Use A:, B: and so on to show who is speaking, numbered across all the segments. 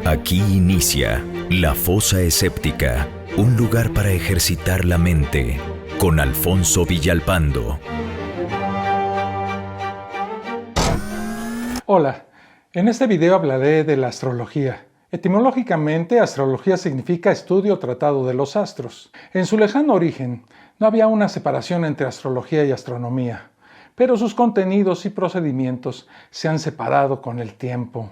A: Aquí inicia La Fosa Escéptica, un lugar para ejercitar la mente, con Alfonso Villalpando.
B: Hola, en este video hablaré de la astrología. Etimológicamente, astrología significa estudio o tratado de los astros. En su lejano origen, no había una separación entre astrología y astronomía, pero sus contenidos y procedimientos se han separado con el tiempo.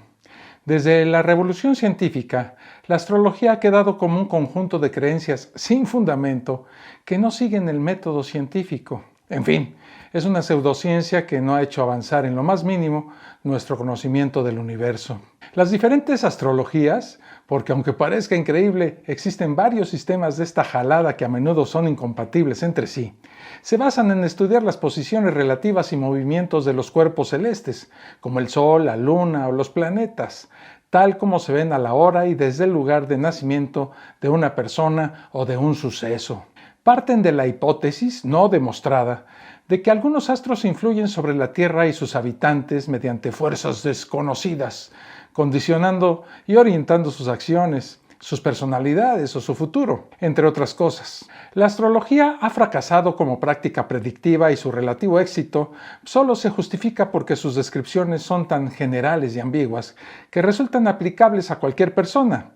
B: Desde la revolución científica, la astrología ha quedado como un conjunto de creencias sin fundamento que no siguen el método científico. En fin, es una pseudociencia que no ha hecho avanzar en lo más mínimo nuestro conocimiento del universo. Las diferentes astrologías, porque aunque parezca increíble, existen varios sistemas de esta jalada que a menudo son incompatibles entre sí, se basan en estudiar las posiciones relativas y movimientos de los cuerpos celestes, como el Sol, la Luna o los planetas, tal como se ven a la hora y desde el lugar de nacimiento de una persona o de un suceso. Parten de la hipótesis, no demostrada, de que algunos astros influyen sobre la Tierra y sus habitantes mediante fuerzas desconocidas, condicionando y orientando sus acciones, sus personalidades o su futuro, entre otras cosas. La astrología ha fracasado como práctica predictiva y su relativo éxito solo se justifica porque sus descripciones son tan generales y ambiguas que resultan aplicables a cualquier persona.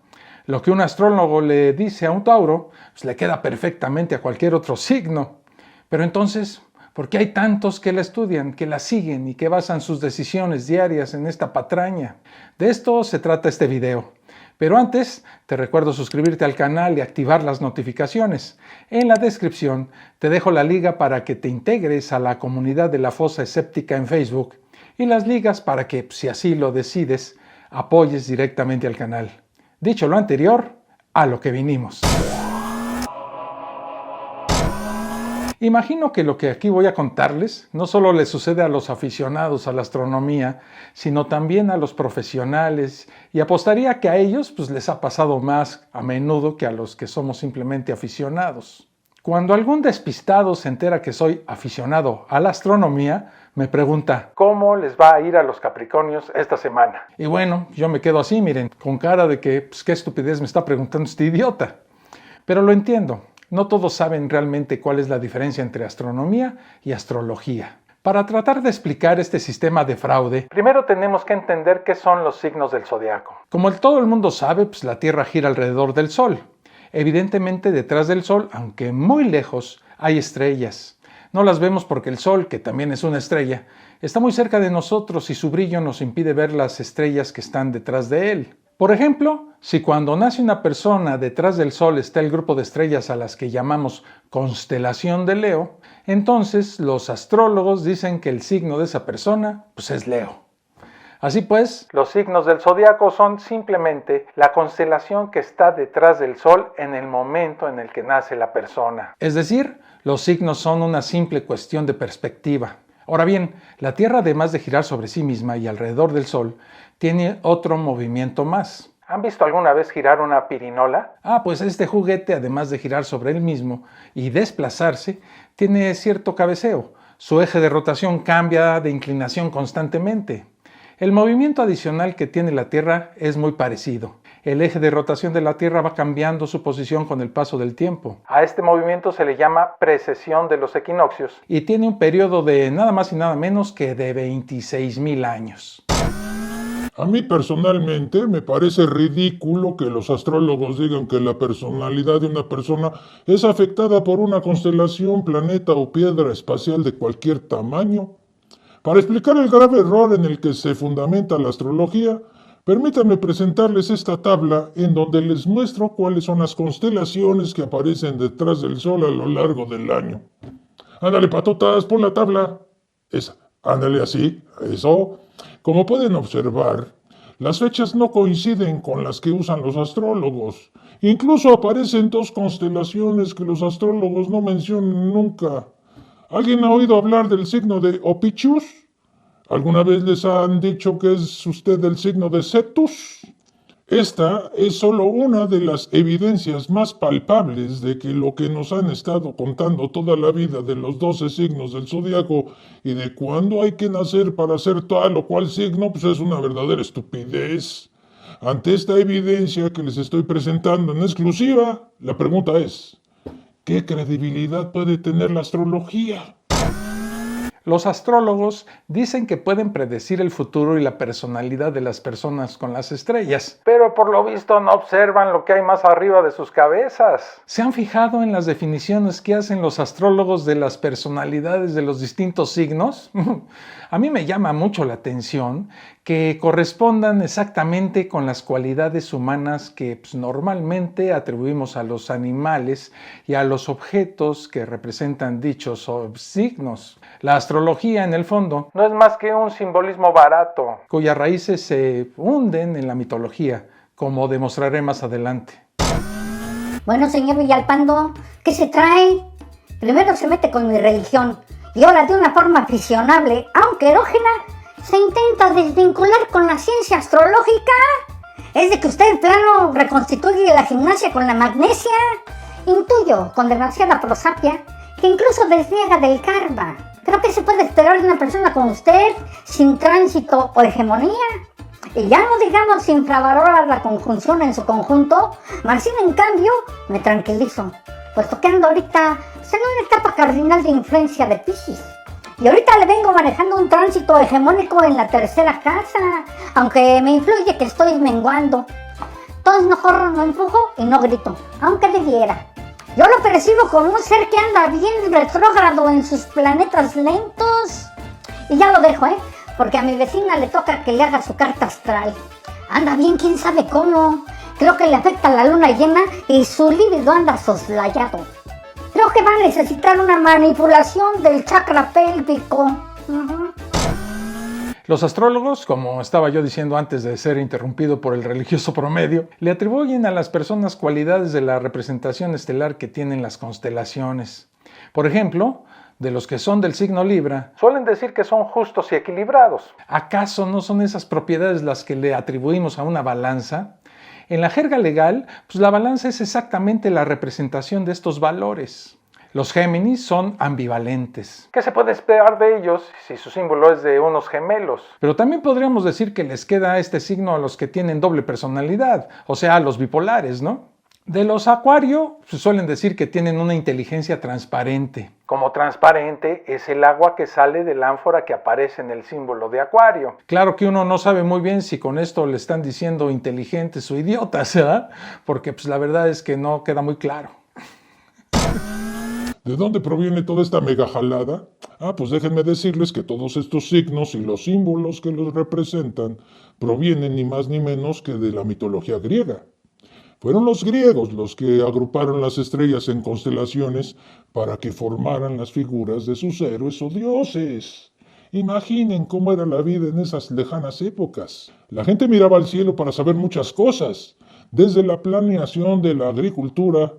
B: Lo que un astrólogo le dice a un Tauro, pues le queda perfectamente a cualquier otro signo. Pero entonces, ¿por qué hay tantos que la estudian, que la siguen y que basan sus decisiones diarias en esta patraña? De esto se trata este video. Pero antes, te recuerdo suscribirte al canal y activar las notificaciones. En la descripción te dejo la liga para que te integres a la comunidad de La Fosa Escéptica en Facebook y las ligas para que, si así lo decides, apoyes directamente al canal. Dicho lo anterior, a lo que vinimos. Imagino que lo que aquí voy a contarles no solo le sucede a los aficionados a la astronomía, sino también a los profesionales, y apostaría que a ellos les ha pasado más a menudo que a los que somos simplemente aficionados. Cuando algún despistado se entera que soy aficionado a la astronomía, me pregunta, ¿cómo les va a ir a los Capricornios esta semana? Y bueno, yo me quedo así, miren, con cara de que, qué estupidez me está preguntando este idiota. Pero lo entiendo. No todos saben realmente cuál es la diferencia entre astronomía y astrología. Para tratar de explicar este sistema de fraude, primero tenemos que entender qué son los signos del zodiaco. Como todo el mundo sabe, la Tierra gira alrededor del Sol. Evidentemente, detrás del Sol, aunque muy lejos, hay estrellas. No las vemos porque el Sol, que también es una estrella, está muy cerca de nosotros y su brillo nos impide ver las estrellas que están detrás de él. Por ejemplo, si cuando nace una persona detrás del Sol está el grupo de estrellas a las que llamamos constelación de Leo, entonces los astrólogos dicen que el signo de esa persona es Leo. Así pues, los signos del zodiaco son simplemente la constelación que está detrás del Sol en el momento en el que nace la persona. Es decir, los signos son una simple cuestión de perspectiva. Ahora bien, la Tierra, además de girar sobre sí misma y alrededor del Sol, tiene otro movimiento más. ¿Han visto alguna vez girar una pirinola? Este juguete, además de girar sobre él mismo y desplazarse, tiene cierto cabeceo. Su eje de rotación cambia de inclinación constantemente. El movimiento adicional que tiene la Tierra es muy parecido. El eje de rotación de la Tierra va cambiando su posición con el paso del tiempo. A este movimiento se le llama precesión de los equinoccios y tiene un periodo de nada más y nada menos que de 26,000 años.
C: A mí personalmente me parece ridículo que los astrólogos digan que la personalidad de una persona es afectada por una constelación, planeta o piedra espacial de cualquier tamaño. Para explicar el grave error en el que se fundamenta la astrología, permítanme presentarles esta tabla en donde les muestro cuáles son las constelaciones que aparecen detrás del Sol a lo largo del año. Ándale, patotas, pon la tabla. Esa, ándale así, eso. Como pueden observar, las fechas no coinciden con las que usan los astrólogos. Incluso aparecen dos constelaciones que los astrólogos no mencionan nunca. ¿Alguien ha oído hablar del signo de Ophiuchus? ¿Alguna vez les han dicho que es usted del signo de Cetus? Esta es solo una de las evidencias más palpables de que lo que nos han estado contando toda la vida de los 12 signos del zodiaco y de cuándo hay que nacer para ser tal o cual signo, es una verdadera estupidez. Ante esta evidencia que les estoy presentando en exclusiva, la pregunta es, ¿qué credibilidad puede tener la astrología?
B: Los astrólogos dicen que pueden predecir el futuro y la personalidad de las personas con las estrellas, pero por lo visto no observan lo que hay más arriba de sus cabezas. ¿Se han fijado en las definiciones que hacen los astrólogos de las personalidades de los distintos signos? A mí me llama mucho la atención que correspondan exactamente con las cualidades humanas que normalmente atribuimos a los animales y a los objetos que representan dichos signos. La astrología, en el fondo, no es más que un simbolismo barato, cuyas raíces se hunden en la mitología, como demostraré más adelante.
D: Bueno, señor Villalpando, ¿qué se trae? Primero se mete con mi religión y ahora de una forma aficionable, aunque erógena, se intenta desvincular con la ciencia astrológica. ¿Es de que usted en plano reconstituye la gimnasia con la magnesia? Intuyo, con demasiada prosapia, que incluso desniega del karma. ¿Pero qué se puede esperar de una persona como usted, sin tránsito o hegemonía? Y ya no digamos si infravalorar la conjunción en su conjunto, Marcín en cambio me tranquilizo, puesto que ando ahorita en una etapa cardinal de influencia de Piscis. Y ahorita le vengo manejando un tránsito hegemónico en la tercera casa, aunque me influye que estoy menguando. Entonces mejor no empujo y no grito, aunque debiera. Yo lo percibo como un ser que anda bien retrógrado en sus planetas lentos. Y ya lo dejo, porque a mi vecina le toca que le haga su carta astral. Anda bien, quién sabe cómo. Creo que le afecta la luna llena y su líbido anda soslayado. Creo que va a necesitar una manipulación del chakra pélvico.
B: Los astrólogos, como estaba yo diciendo antes de ser interrumpido por el religioso promedio, le atribuyen a las personas cualidades de la representación estelar que tienen las constelaciones. Por ejemplo, de los que son del signo Libra, suelen decir que son justos y equilibrados. ¿Acaso no son esas propiedades las que le atribuimos a una balanza? En la jerga legal, la balanza es exactamente la representación de estos valores. Los Géminis son ambivalentes. ¿Qué se puede esperar de ellos si su símbolo es de unos gemelos? Pero también podríamos decir que les queda este signo a los que tienen doble personalidad, o sea, a los bipolares, ¿no? De los Acuario, suelen decir que tienen una inteligencia transparente. Como transparente es el agua que sale del ánfora que aparece en el símbolo de Acuario. Claro que uno no sabe muy bien si con esto le están diciendo inteligentes o idiotas, ¿verdad? Porque la verdad es que no queda muy claro.
C: ¿De dónde proviene toda esta mega jalada? Pues déjenme decirles que todos estos signos y los símbolos que los representan provienen ni más ni menos que de la mitología griega. Fueron los griegos los que agruparon las estrellas en constelaciones para que formaran las figuras de sus héroes o dioses. Imaginen cómo era la vida en esas lejanas épocas. La gente miraba al cielo para saber muchas cosas, desde la planeación de la agricultura,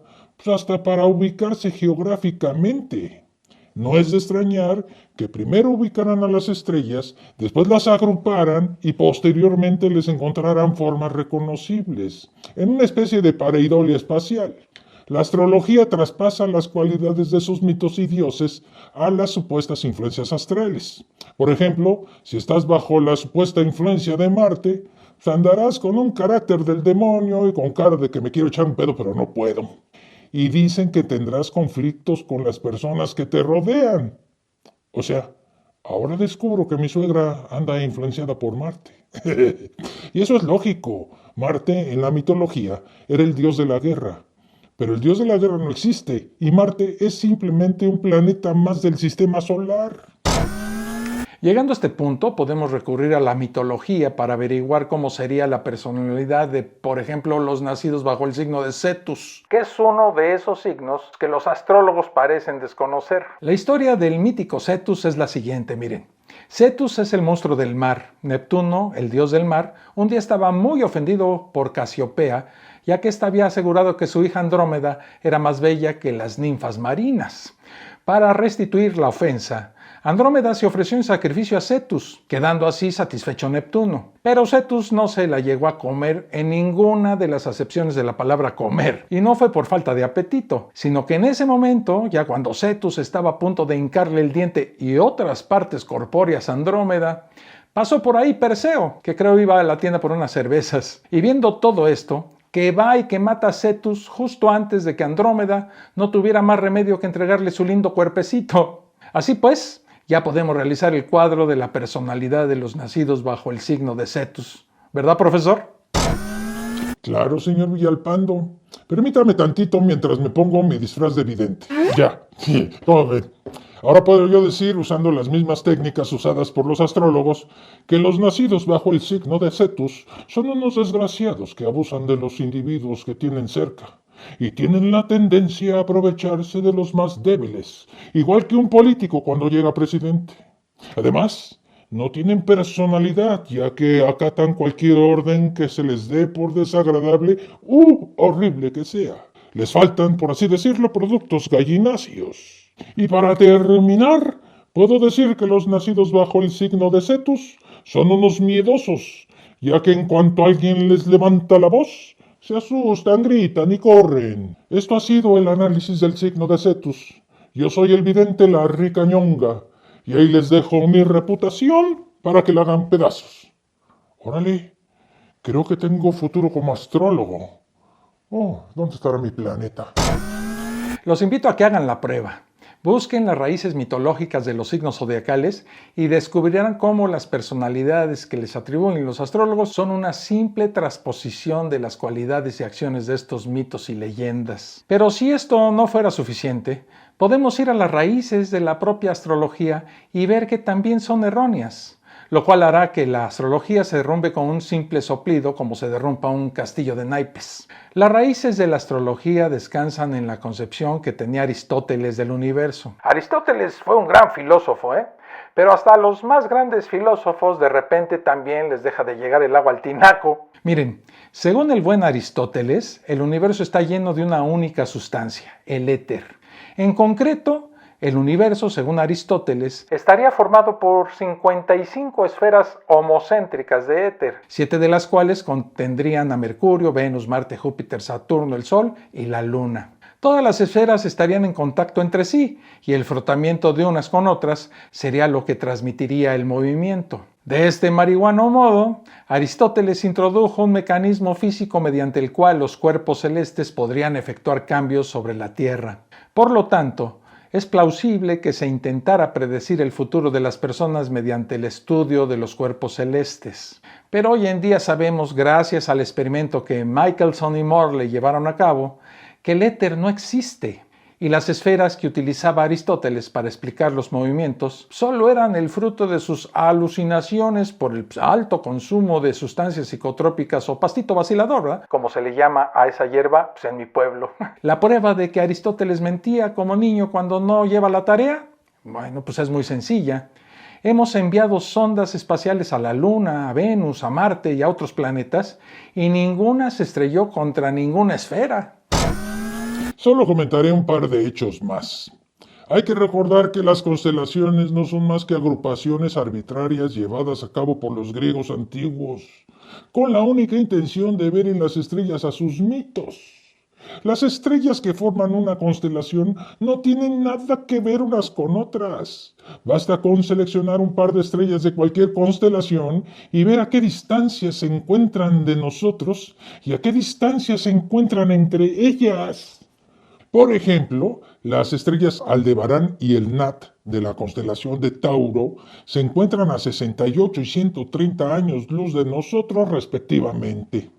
C: hasta para ubicarse geográficamente. No es de extrañar que primero ubicaran a las estrellas, después las agruparan y posteriormente les encontraran formas reconocibles, en una especie de pareidolia espacial. La astrología traspasa las cualidades de sus mitos y dioses a las supuestas influencias astrales. Por ejemplo, si estás bajo la supuesta influencia de Marte, andarás con un carácter del demonio y con cara de que me quiero echar un pedo pero no puedo. Y dicen que tendrás conflictos con las personas que te rodean. O sea, ahora descubro que mi suegra anda influenciada por Marte. Y eso es lógico. Marte, en la mitología, era el dios de la guerra. Pero el dios de la guerra no existe, y Marte es simplemente un planeta más del sistema solar.
B: Llegando a este punto, podemos recurrir a la mitología para averiguar cómo sería la personalidad de, por ejemplo, los nacidos bajo el signo de Cetus, que es uno de esos signos que los astrólogos parecen desconocer. La historia del mítico Cetus es la siguiente, miren. Cetus es el monstruo del mar. Neptuno, el dios del mar, un día estaba muy ofendido por Casiopea, ya que ésta había asegurado que su hija Andrómeda era más bella que las ninfas marinas. Para restituir la ofensa, Andrómeda se ofreció en sacrificio a Cetus, quedando así satisfecho Neptuno. Pero Cetus no se la llegó a comer en ninguna de las acepciones de la palabra comer, y no fue por falta de apetito, sino que en ese momento, ya cuando Cetus estaba a punto de hincarle el diente y otras partes corpóreas a Andrómeda, Pasó por ahí Perseo, que creo iba a la tienda por unas cervezas, y viendo todo esto, que va y que mata a Cetus justo antes de que Andrómeda no tuviera más remedio que entregarle su lindo cuerpecito. Así pues, ya podemos realizar el cuadro de la personalidad de los nacidos bajo el signo de Cetus. ¿Verdad, profesor?
C: Claro, señor Villalpando. Permítame tantito mientras me pongo mi disfraz de vidente. Ya, sí, todo bien. Ahora puedo yo decir, usando las mismas técnicas usadas por los astrólogos, que los nacidos bajo el signo de Cetus son unos desgraciados que abusan de los individuos que tienen cerca y tienen la tendencia a aprovecharse de los más débiles, igual que un político cuando llega presidente. Además, no tienen personalidad, ya que acatan cualquier orden que se les dé, por desagradable u horrible que sea. Les faltan, por así decirlo, productos gallináceos. Y para terminar, puedo decir que los nacidos bajo el signo de Cetus son unos miedosos, ya que en cuanto alguien les levanta la voz, se asustan, gritan y corren. Esto ha sido el análisis del signo de Cetus. Yo soy el vidente Larry Cañonga, y ahí les dejo mi reputación para que la hagan pedazos. Órale, creo que tengo futuro como astrólogo. Oh, ¿dónde estará mi planeta?
B: Los invito a que hagan la prueba. Busquen las raíces mitológicas de los signos zodiacales y descubrirán cómo las personalidades que les atribuyen los astrólogos son una simple transposición de las cualidades y acciones de estos mitos y leyendas. Pero si esto no fuera suficiente, podemos ir a las raíces de la propia astrología y ver que también son erróneas, lo cual hará que la astrología se derrumbe con un simple soplido como se derrumba un castillo de naipes. Las raíces de la astrología descansan en la concepción que tenía Aristóteles del universo. Aristóteles fue un gran filósofo, pero hasta a los más grandes filósofos de repente también les deja de llegar el agua al tinaco. Miren, según el buen Aristóteles, el universo está lleno de una única sustancia, el éter. En concreto, el universo, según Aristóteles, estaría formado por 55 esferas homocéntricas de éter, 7 de las cuales contendrían a Mercurio, Venus, Marte, Júpiter, Saturno, el Sol y la Luna. Todas las esferas estarían en contacto entre sí y el frotamiento de unas con otras sería lo que transmitiría el movimiento. De este marihuano modo, Aristóteles introdujo un mecanismo físico mediante el cual los cuerpos celestes podrían efectuar cambios sobre la Tierra. Por lo tanto, es plausible que se intentara predecir el futuro de las personas mediante el estudio de los cuerpos celestes. Pero hoy en día sabemos, gracias al experimento que Michelson y Morley llevaron a cabo, que el éter no existe y las esferas que utilizaba Aristóteles para explicar los movimientos solo eran el fruto de sus alucinaciones por el alto consumo de sustancias psicotrópicas o pastito vacilador, ¿verdad? Como se le llama a esa hierba en mi pueblo. La prueba de que Aristóteles mentía como niño cuando no lleva la tarea, bueno, pues es muy sencilla. Hemos enviado sondas espaciales a la Luna, a Venus, a Marte y a otros planetas y ninguna se estrelló contra ninguna esfera.
C: Solo comentaré un par de hechos más. Hay que recordar que las constelaciones no son más que agrupaciones arbitrarias llevadas a cabo por los griegos antiguos, con la única intención de ver en las estrellas a sus mitos. Las estrellas que forman una constelación no tienen nada que ver unas con otras. Basta con seleccionar un par de estrellas de cualquier constelación y ver a qué distancia se encuentran de nosotros y a qué distancia se encuentran entre ellas. Por ejemplo, las estrellas Aldebarán y el Nat de la constelación de Tauro se encuentran a 68 y 130 años luz de nosotros respectivamente.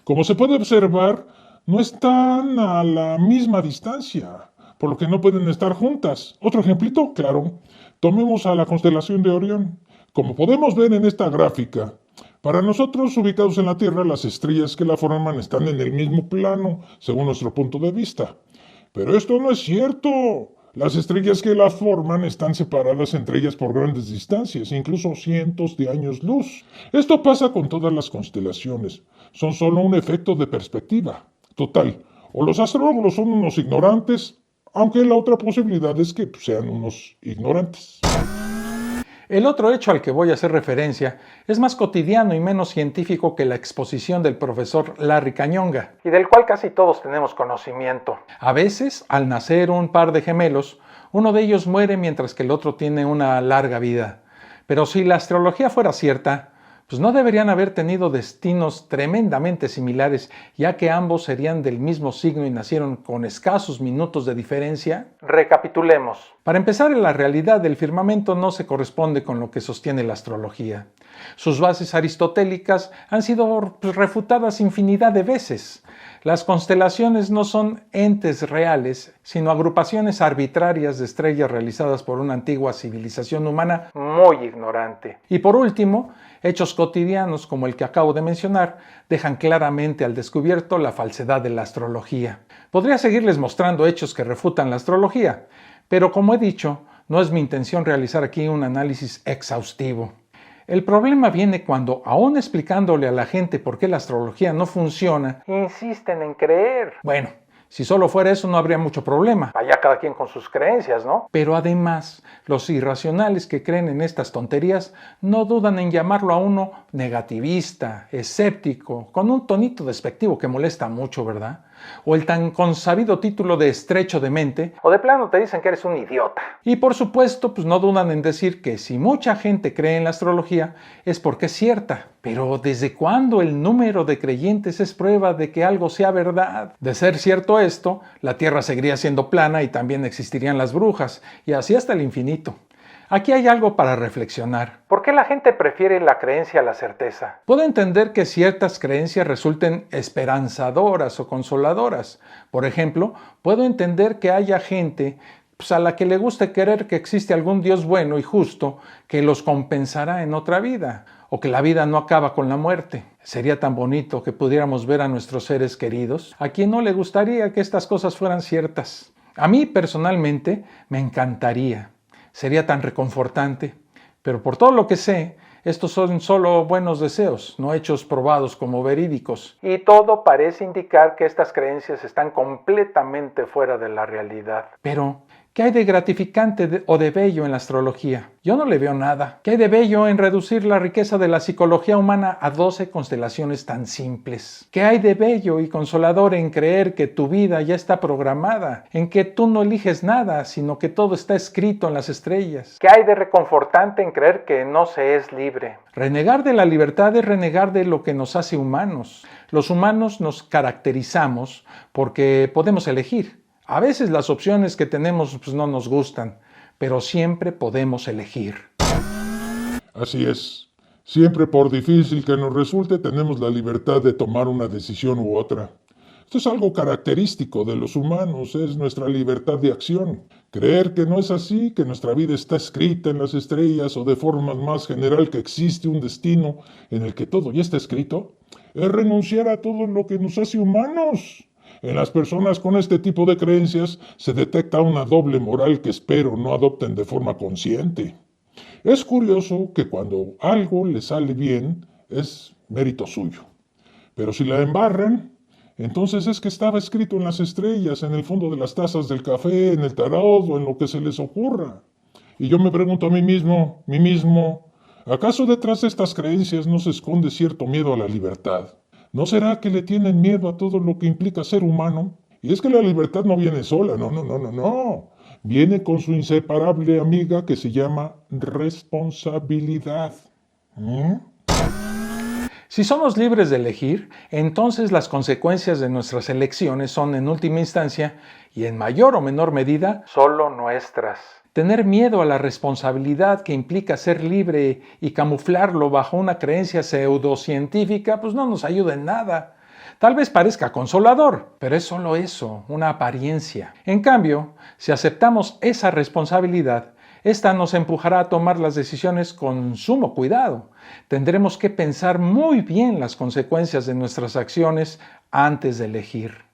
C: Como se puede observar, no están a la misma distancia, por lo que no pueden estar juntas. Otro ejemplito, claro, tomemos a la constelación de Orión. Como podemos ver en esta gráfica, para nosotros ubicados en la Tierra, las estrellas que la forman están en el mismo plano, según nuestro punto de vista. Pero esto no es cierto. Las estrellas que la forman están separadas entre ellas por grandes distancias, incluso cientos de años luz. Esto pasa con todas las constelaciones. Son solo un efecto de perspectiva. Total, o los astrólogos son unos ignorantes, aunque la otra posibilidad es que sean unos ignorantes.
B: El otro hecho al que voy a hacer referencia es más cotidiano y menos científico que la exposición del profesor Larry Cañonga, y del cual casi todos tenemos conocimiento. A veces, al nacer un par de gemelos, uno de ellos muere mientras que el otro tiene una larga vida. Pero si la astrología fuera cierta, pues no deberían haber tenido destinos tremendamente similares, ya que ambos serían del mismo signo y nacieron con escasos minutos de diferencia. Recapitulemos. Para empezar, la realidad del firmamento no se corresponde con lo que sostiene la astrología. Sus bases aristotélicas han sido refutadas infinidad de veces. Las constelaciones no son entes reales, sino agrupaciones arbitrarias de estrellas realizadas por una antigua civilización humana muy ignorante. Y por último, hechos cotidianos como el que acabo de mencionar dejan claramente al descubierto la falsedad de la astrología. Podría seguirles mostrando hechos que refutan la astrología, pero como he dicho, no es mi intención realizar aquí un análisis exhaustivo. El problema viene cuando, aún explicándole a la gente por qué la astrología no funciona, insisten en creer. Bueno, si solo fuera eso no habría mucho problema. Vaya cada quien con sus creencias, ¿no? Pero además, los irracionales que creen en estas tonterías no dudan en llamarlo a uno negativista, escéptico, con un tonito despectivo que molesta mucho, ¿verdad? O el tan consabido título de estrecho de mente, o de plano te dicen que eres un idiota. Y por supuesto, pues no dudan en decir que si mucha gente cree en la astrología es porque es cierta. Pero ¿desde cuándo el número de creyentes es prueba de que algo sea verdad? De ser cierto esto, la Tierra seguiría siendo plana y también existirían las brujas, y así hasta el infinito. Aquí hay algo para reflexionar. ¿Por qué la gente prefiere la creencia a la certeza? Puedo entender que ciertas creencias resulten esperanzadoras o consoladoras. Por ejemplo, puedo entender que haya gente a la que le guste creer que existe algún Dios bueno y justo que los compensará en otra vida, o que la vida no acaba con la muerte. Sería tan bonito que pudiéramos ver a nuestros seres queridos. ¿A quién no le gustaría que estas cosas fueran ciertas? A mí personalmente me encantaría. Sería tan reconfortante, pero por todo lo que sé, estos son solo buenos deseos, no hechos probados como verídicos. Y todo parece indicar que estas creencias están completamente fuera de la realidad. Pero, ¿qué hay de gratificante o de bello en la astrología? Yo no le veo nada. ¿Qué hay de bello en reducir la riqueza de la psicología humana a 12 constelaciones tan simples? ¿Qué hay de bello y consolador en creer que tu vida ya está programada, en que tú no eliges nada, sino que todo está escrito en las estrellas? ¿Qué hay de reconfortante en creer que no se es libre? Renegar de la libertad es renegar de lo que nos hace humanos. Los humanos nos caracterizamos porque podemos elegir. A veces las opciones que tenemos no nos gustan, pero siempre podemos elegir.
C: Así es. Siempre, por difícil que nos resulte, tenemos la libertad de tomar una decisión u otra. Esto es algo característico de los humanos, es nuestra libertad de acción. Creer que no es así, que nuestra vida está escrita en las estrellas o de forma más general que existe un destino en el que todo ya está escrito, es renunciar a todo lo que nos hace humanos. En las personas con este tipo de creencias se detecta una doble moral que espero no adopten de forma consciente. Es curioso que cuando algo le sale bien es mérito suyo, pero si la embarran, entonces es que estaba escrito en las estrellas, en el fondo de las tazas del café, en el tarot o en lo que se les ocurra. Y yo me pregunto a mí mismo, ¿acaso detrás de estas creencias no se esconde cierto miedo a la libertad? ¿No será que le tienen miedo a todo lo que implica ser humano? Y es que la libertad no viene sola, no. Viene con su inseparable amiga que se llama responsabilidad.
B: Si somos libres de elegir, entonces las consecuencias de nuestras elecciones son en última instancia, y en mayor o menor medida, solo nuestras. Tener miedo a la responsabilidad que implica ser libre y camuflarlo bajo una creencia pseudocientífica, no nos ayuda en nada. Tal vez parezca consolador, pero es solo eso, una apariencia. En cambio, si aceptamos esa responsabilidad, esta nos empujará a tomar las decisiones con sumo cuidado. Tendremos que pensar muy bien las consecuencias de nuestras acciones antes de elegir.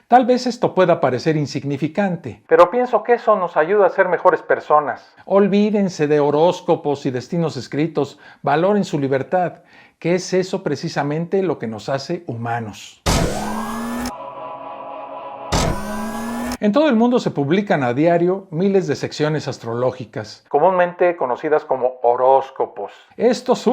B: Tal vez esto pueda parecer insignificante, pero pienso que eso nos ayuda a ser mejores personas. Olvídense de horóscopos y destinos escritos, valoren su libertad, que es eso precisamente lo que nos hace humanos. En todo el mundo se publican a diario miles de secciones astrológicas, comúnmente conocidas como horóscopos. Estos,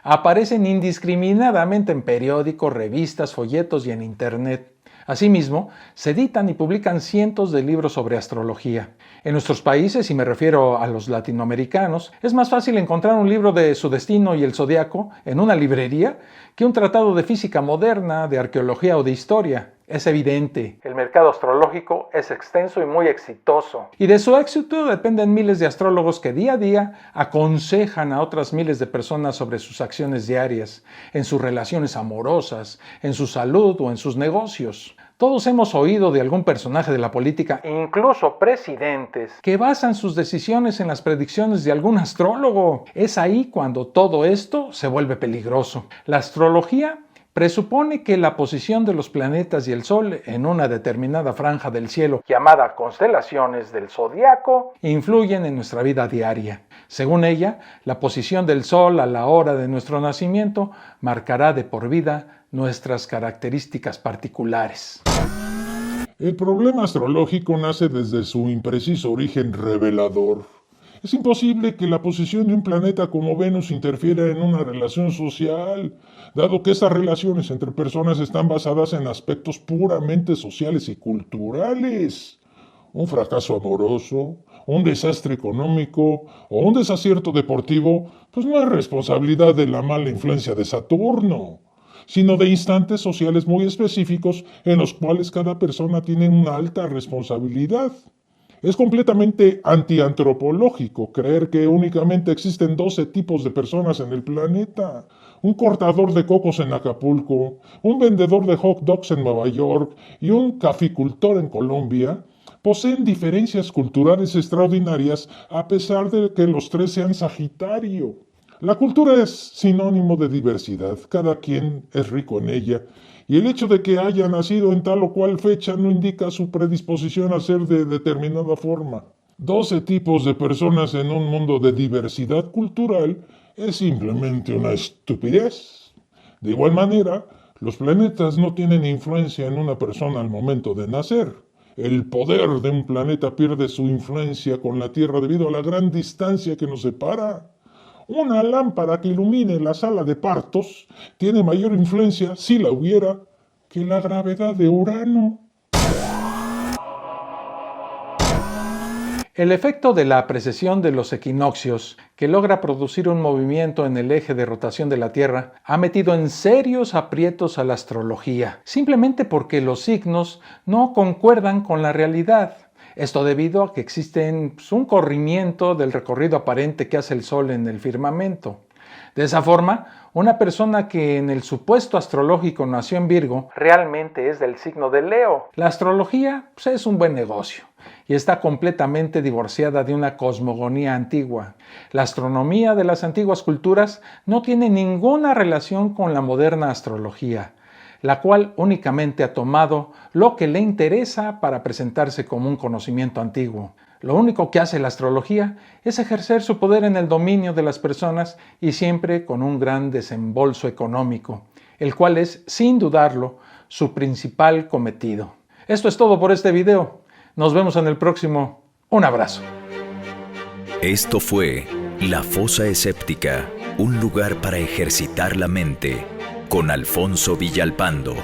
B: aparecen indiscriminadamente en periódicos, revistas, folletos y en internet. Asimismo, se editan y publican cientos de libros sobre astrología. En nuestros países, y me refiero a los latinoamericanos, es más fácil encontrar un libro de su destino y el zodiaco en una librería que un tratado de física moderna, de arqueología o de historia. Es evidente, el mercado astrológico es extenso y muy exitoso. Y de su éxito dependen miles de astrólogos que día a día aconsejan a otras miles de personas sobre sus acciones diarias, en sus relaciones amorosas, en su salud o en sus negocios. Todos hemos oído de algún personaje de la política, incluso presidentes, que basan sus decisiones en las predicciones de algún astrólogo. Es ahí cuando todo esto se vuelve peligroso. La astrología presupone que la posición de los planetas y el Sol en una determinada franja del cielo, llamada constelaciones del zodiaco, influyen en nuestra vida diaria. Según ella, la posición del Sol a la hora de nuestro nacimiento marcará de por vida nuestras características particulares.
C: El problema astrológico nace desde su impreciso origen revelador. Es imposible que la posición de un planeta como Venus interfiera en una relación social, dado que estas relaciones entre personas están basadas en aspectos puramente sociales y culturales. Un fracaso amoroso, un desastre económico o un desacierto deportivo, pues no es responsabilidad de la mala influencia de Saturno, sino de instantes sociales muy específicos en los cuales cada persona tiene una alta responsabilidad. Es completamente antiantropológico creer que únicamente existen 12 tipos de personas en el planeta. Un cortador de cocos en Acapulco, un vendedor de hot dogs en Nueva York y un caficultor en Colombia poseen diferencias culturales extraordinarias a pesar de que los tres sean Sagitario. La cultura es sinónimo de diversidad, cada quien es rico en ella, y el hecho de que haya nacido en tal o cual fecha no indica su predisposición a ser de determinada forma. 12 tipos de personas en un mundo de diversidad cultural es simplemente una estupidez. De igual manera, los planetas no tienen influencia en una persona al momento de nacer. El poder de un planeta pierde su influencia con la Tierra debido a la gran distancia que nos separa. Una lámpara que ilumine la sala de partos tiene mayor influencia, si la hubiera, que la gravedad de Urano.
B: El efecto de la precesión de los equinoccios, que logra producir un movimiento en el eje de rotación de la Tierra, ha metido en serios aprietos a la astrología, simplemente porque los signos no concuerdan con la realidad. Esto debido a que existe un corrimiento del recorrido aparente que hace el Sol en el firmamento. De esa forma, una persona que en el supuesto astrológico nació en Virgo, realmente es del signo de Leo. La astrología es un buen negocio y está completamente divorciada de una cosmogonía antigua. La astronomía de las antiguas culturas no tiene ninguna relación con la moderna astrología, la cual únicamente ha tomado lo que le interesa para presentarse como un conocimiento antiguo. Lo único que hace la astrología es ejercer su poder en el dominio de las personas y siempre con un gran desembolso económico, el cual es, sin dudarlo, su principal cometido. Esto es todo por este video. Nos vemos en el próximo. Un abrazo.
A: Esto fue La Fosa Escéptica, un lugar para ejercitar la mente, con Alfonso Villalpando.